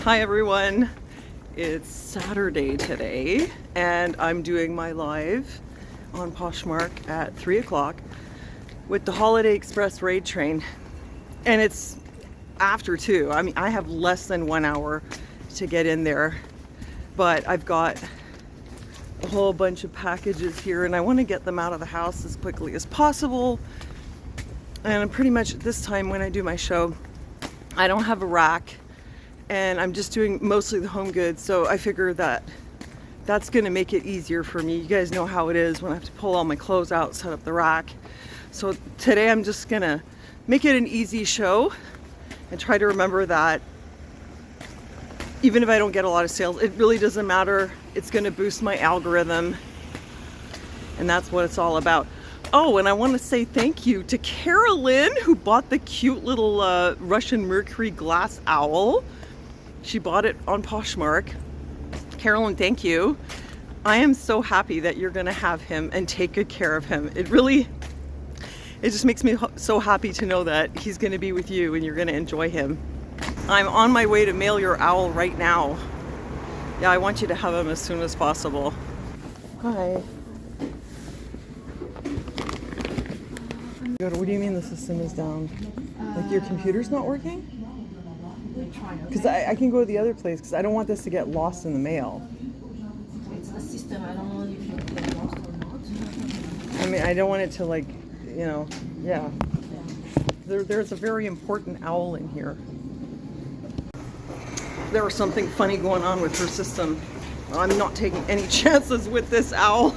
Hi everyone, it's Saturday today and I'm doing my live on Poshmark at 3 o'clock with the Holiday Express raid train, and it's after 2. I mean, I have less than 1 hour to get in there, but I've got a whole bunch of packages here and I want to get them out of the house as quickly as possible. And pretty much at this time when I do my show, I don't have a rack and I'm just doing mostly the home goods, so I figure that that's going to make it easier for me. You guys know how it is when I have to pull all my clothes out, set up the rack. So today I'm just going to make it an easy show and try to remember that even if I don't get a lot of sales, it really doesn't matter. It's going to boost my algorithm, and that's what it's all about. Oh, and I want to say thank you to Carolyn, who bought the cute little Russian Mercury glass owl. She bought it on Poshmark. Carolyn, thank you. I am so happy that you're going to have him and take good care of him. It just makes me so happy to know that he's going to be with you and you're going to enjoy him. I'm on my way to mail your owl right now. Yeah, I want you to have him as soon as possible. Hi. God, what do you mean the system is down? Like your computer's not working? Because I can go to the other place because I don't want this to get lost in the mail. It's the system. I don't know if you get lost or not. I mean, I don't want it to, like, you know, yeah. There's a very important owl in here. There was something funny going on with her system. I'm not taking any chances with this owl.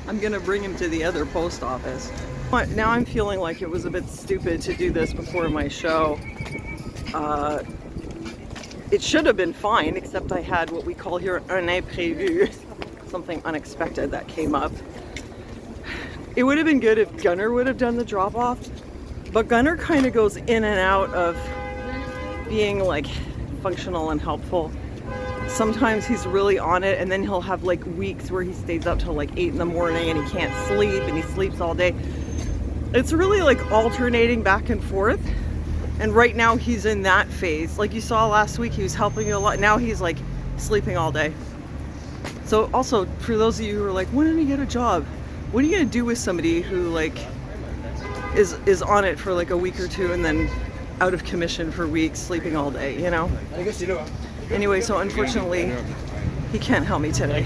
I'm gonna bring him to the other post office. But now I'm feeling like it was a bit stupid to do this before my show. It should have been fine, except I had what we call here un imprévu, something unexpected that came up. It would have been good if Gunnar would have done the drop off, but Gunnar kind of goes in and out of being like functional and helpful. Sometimes he's really on it, and then he'll have like weeks where he stays up till like 8 in the morning and he can't sleep, and he sleeps all day. It's really like alternating back and forth. And right now he's in that phase. Like you saw last week, he was helping you a lot. Now he's like sleeping all day. So also, for those of you who are like, when did he get a job? What are you gonna do with somebody who like is on it for like a week or two and then out of commission for weeks, sleeping all day, you know? Anyway, so unfortunately, he can't help me today.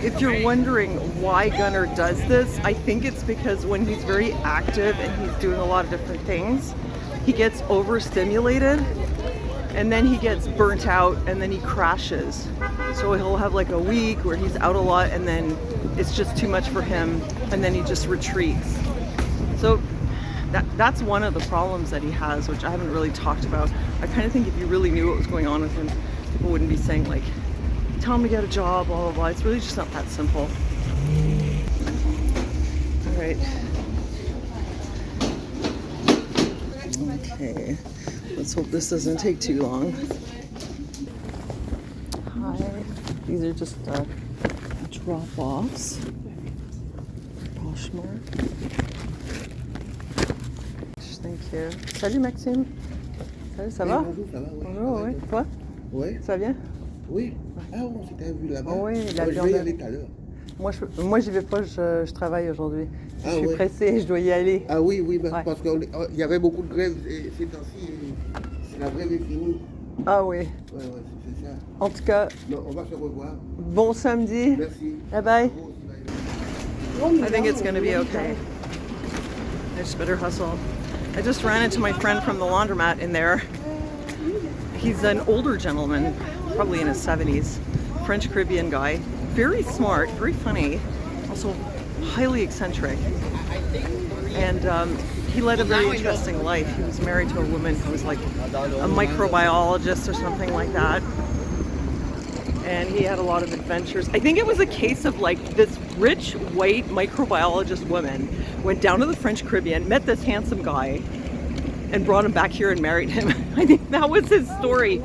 If you're wondering why Gunnar does this, I think it's because when he's very active and he's doing a lot of different things, he gets overstimulated and then he gets burnt out and then he crashes. So he'll have like a week where he's out a lot and then it's just too much for him and then he just retreats. So that's one of the problems that he has, which I haven't really talked about. I kind of think if you really knew what was going on with him, people wouldn't be saying like, tell him to get a job, blah, blah, blah. It's really just not that simple. All right. Okay, let's hope this doesn't take too long. Hi, these are just drop-offs. Poshmark. Thank you. Salut Maxime. Salut, ça va? Bonjour, ça va, ouais. Bonjour, oui. Toi? Oui. Ça va bien? Oui. Ah, on s'était vu là-bas. Oui, la je viande. vais y aller tout à l'heure. Moi j'y vais pas, je travaille aujourd'hui. Ah, je suis ouais. pressée, je dois y aller. Ah oui, oui, Ouais. parce qu'il y avait beaucoup de grèves ces temps-ci. La grève est finie. Ah oui. Ouais, c'est ça. En tout cas, Non, on va se revoir. bon samedi. Merci. Bye bye. Vous aussi, bye. I think it's gonna be okay. I just better hustle. I just ran into my friend from the laundromat in there. He's an older gentleman, probably in his 70s, French Caribbean guy. Very smart, very funny, also highly eccentric. And he led a very interesting life. He was married to a woman who was like a microbiologist or something like that. And he had a lot of adventures. I think it was a case of like this rich white microbiologist woman went down to the French Caribbean, met this handsome guy, and brought him back here and married him. I think that was his story.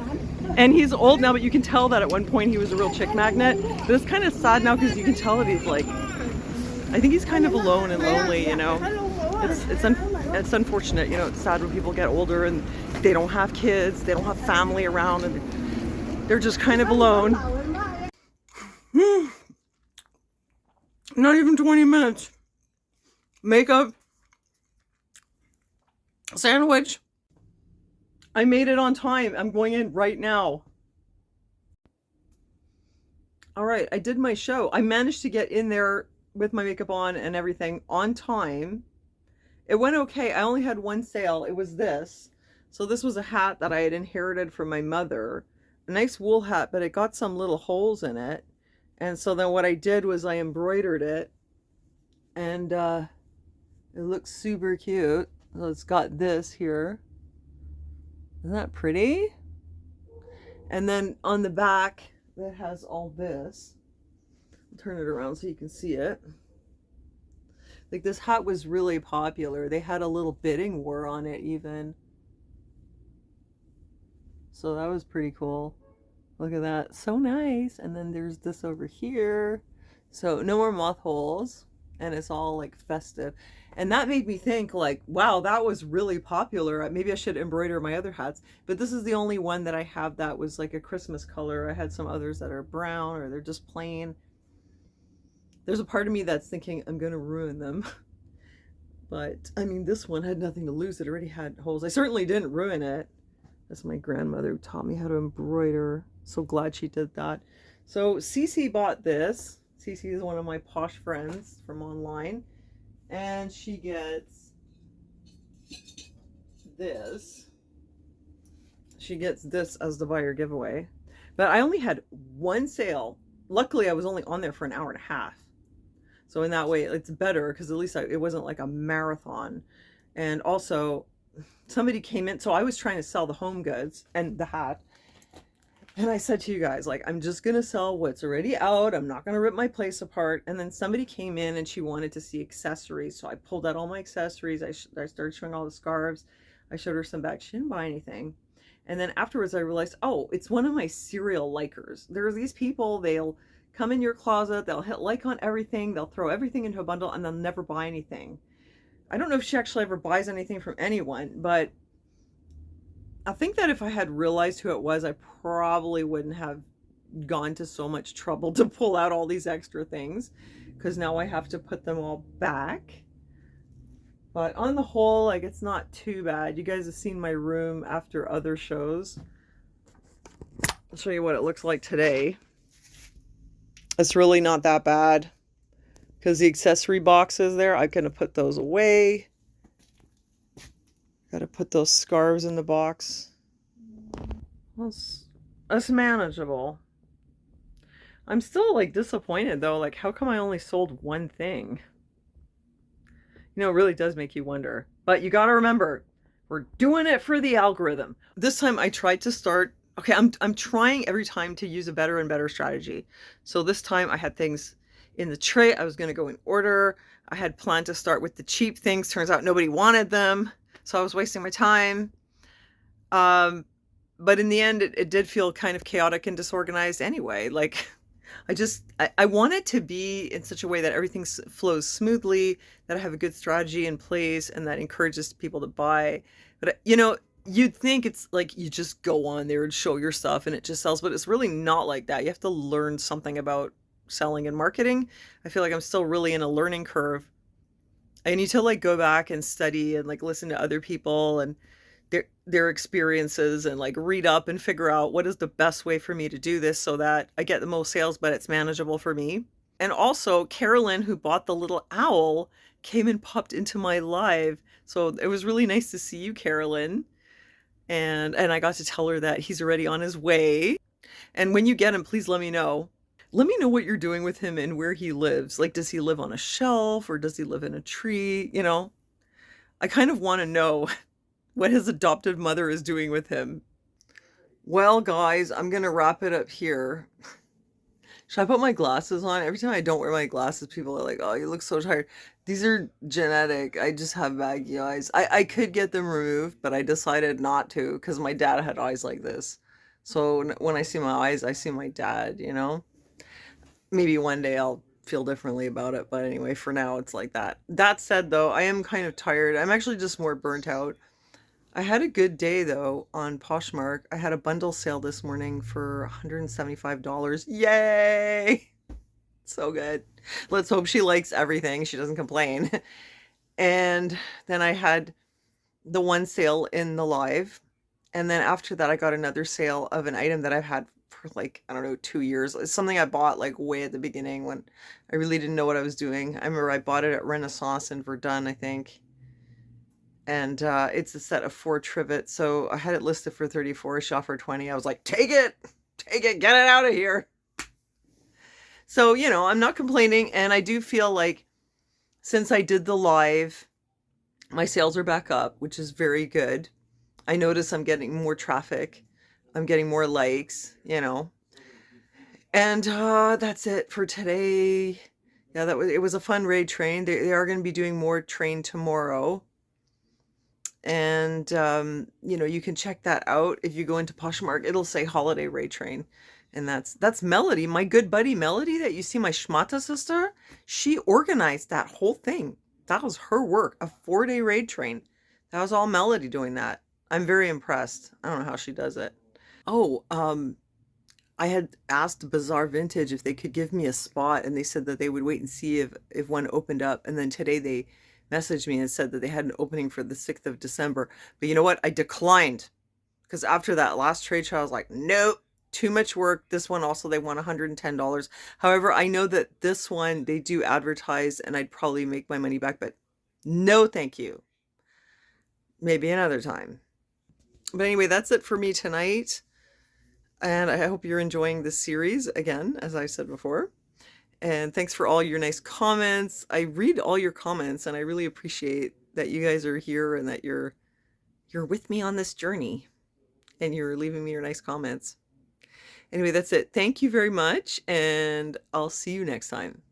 And he's old now, but you can tell that at one point he was a real chick magnet. But it's kind of sad now because you can tell that he's like, I think he's kind of alone and lonely, you know. It's unfortunate, you know, it's sad when people get older and they don't have kids, they don't have family around, and They're just kind of alone. Not even 20 minutes. Makeup. Sandwich. I made it on time. I'm going in right now. All right, I did my show. I managed to get in there with my makeup on and everything on time. It went okay. I only had one sale. It was this. So this was a hat that I had inherited from my mother. A nice wool hat, but it got some little holes in it. And so then what I did was I embroidered it. And it looks super cute. So it's got this here. Isn't that pretty? And then on the back, it has all this. I'll turn it around so you can see it. Like, this hat was really popular. They had a little bidding war on it even. So that was pretty cool. Look at that. So nice. And then there's this over here. So no more moth holes. And it's all like festive. And that made me think like, wow, that was really popular. Maybe I should embroider my other hats. But this is the only one that I have that was like a Christmas color. I had some others that are brown or they're just plain. There's a part of me that's thinking I'm going to ruin them. But, I mean, this one had nothing to lose. It already had holes. I certainly didn't ruin it. That's my grandmother who taught me how to embroider. So glad she did that. So, Cece bought this. Cece is one of my posh friends from online. And she gets this. She gets this as the buyer giveaway. But I only had one sale. Luckily, I was only on there for an hour and a half. So in that way, it's better because at least it wasn't like a marathon. And also, somebody came in. So I was trying to sell the home goods and the hat. And I said to you guys, like, I'm just going to sell what's already out. I'm not going to rip my place apart. And then somebody came in and she wanted to see accessories. So I pulled out all my accessories. I started showing all the scarves. I showed her some bags. She didn't buy anything. And then afterwards I realized, oh, it's one of my serial likers. There's these people, they'll come in your closet, they'll hit like on everything, they'll throw everything into a bundle, and they'll never buy anything. I don't know if she actually ever buys anything from anyone, but I think that if I had realized who it was, I probably wouldn't have gone to so much trouble to pull out all these extra things, because now I have to put them all back. But on the whole, like, it's not too bad. You guys have seen my room after other shows. I'll show you what it looks like today. It's really not that bad because the accessory boxes there, I'm going to put those away. Got to put those scarves in the box. That's manageable. I'm still like disappointed though. Like, how come I only sold one thing? You know, it really does make you wonder. But you got to remember, we're doing it for the algorithm. This time I tried to start. Okay, I'm trying every time to use a better and better strategy. So this time I had things in the tray. I was going to go in order. I had planned to start with the cheap things. Turns out nobody wanted them. So I was wasting my time. But in the end, it did feel kind of chaotic and disorganized anyway. Like, I want it to be in such a way that everything flows smoothly, that I have a good strategy in place, and that encourages people to buy. But, you know, you'd think it's like you just go on there and show your stuff and it just sells, but it's really not like that. You have to learn something about selling and marketing. I feel like I'm still really in a learning curve. I need to like go back and study and like listen to other people and their experiences and like read up and figure out what is the best way for me to do this so that I get the most sales, but it's manageable for me. And also Carolyn, who bought the little owl, came and popped into my live. So it was really nice to see you, Carolyn. And I got to tell her that he's already on his way. And when you get him, please let me know. Let me know what you're doing with him and where he lives. Like, does he live on a shelf or does he live in a tree? You know, I kind of want to know what his adoptive mother is doing with him. Well, guys, I'm going to wrap it up here. Should I put my glasses on? Every time I don't wear my glasses, people are like, oh, you look so tired. These are genetic. I just have baggy eyes. I could get them removed, but I decided not to because my dad had eyes like this. So when I see my eyes, I see my dad, you know? Maybe one day I'll feel differently about it. But anyway, for now, it's like that. That said, though, I am kind of tired. I'm actually just more burnt out. I had a good day though on Poshmark. I had a bundle sale this morning for $175. Yay! So good. Let's hope she likes everything. She doesn't complain. And then I had the one sale in the live. And then after that, I got another sale of an item that I've had for like, I don't know, 2 years. It's something I bought like way at the beginning when I really didn't know what I was doing. I remember I bought it at Renaissance in Verdun, I think. And it's a set of 4 trivets. So I had it listed for 34, she offered 20. I was like, take it, get it out of here. So, you know, I'm not complaining. And I do feel like since I did the live, my sales are back up, which is very good. I notice I'm getting more traffic. I'm getting more likes, you know. And that's it for today. Yeah, it was a fun raid train. They are going to be doing more train tomorrow. And you know, you can check that out if you go into Poshmark. It'll say holiday raid train. And that's Melody, my good buddy Melody that you see, my Schmata sister. She organized that whole thing. That was her work, a 4-day raid train. That was all Melody doing that. I'm very impressed. I don't know how she does it. Oh, I had asked Bazaar Vintage if they could give me a spot, and they said that they would wait and see if one opened up. And then today they messaged me and said that they had an opening for the 6th of December. But you know what? I declined because after that last trade show, I was like, nope, too much work. This one also, they want $110. However, I know that this one, they do advertise and I'd probably make my money back, but no, thank you. Maybe another time. But anyway, that's it for me tonight. And I hope you're enjoying this series again, as I said before. And thanks for all your nice comments. I read all your comments and I really appreciate that you guys are here and that you're with me on this journey and you're leaving me your nice comments. Anyway, that's it. Thank you very much, and I'll see you next time.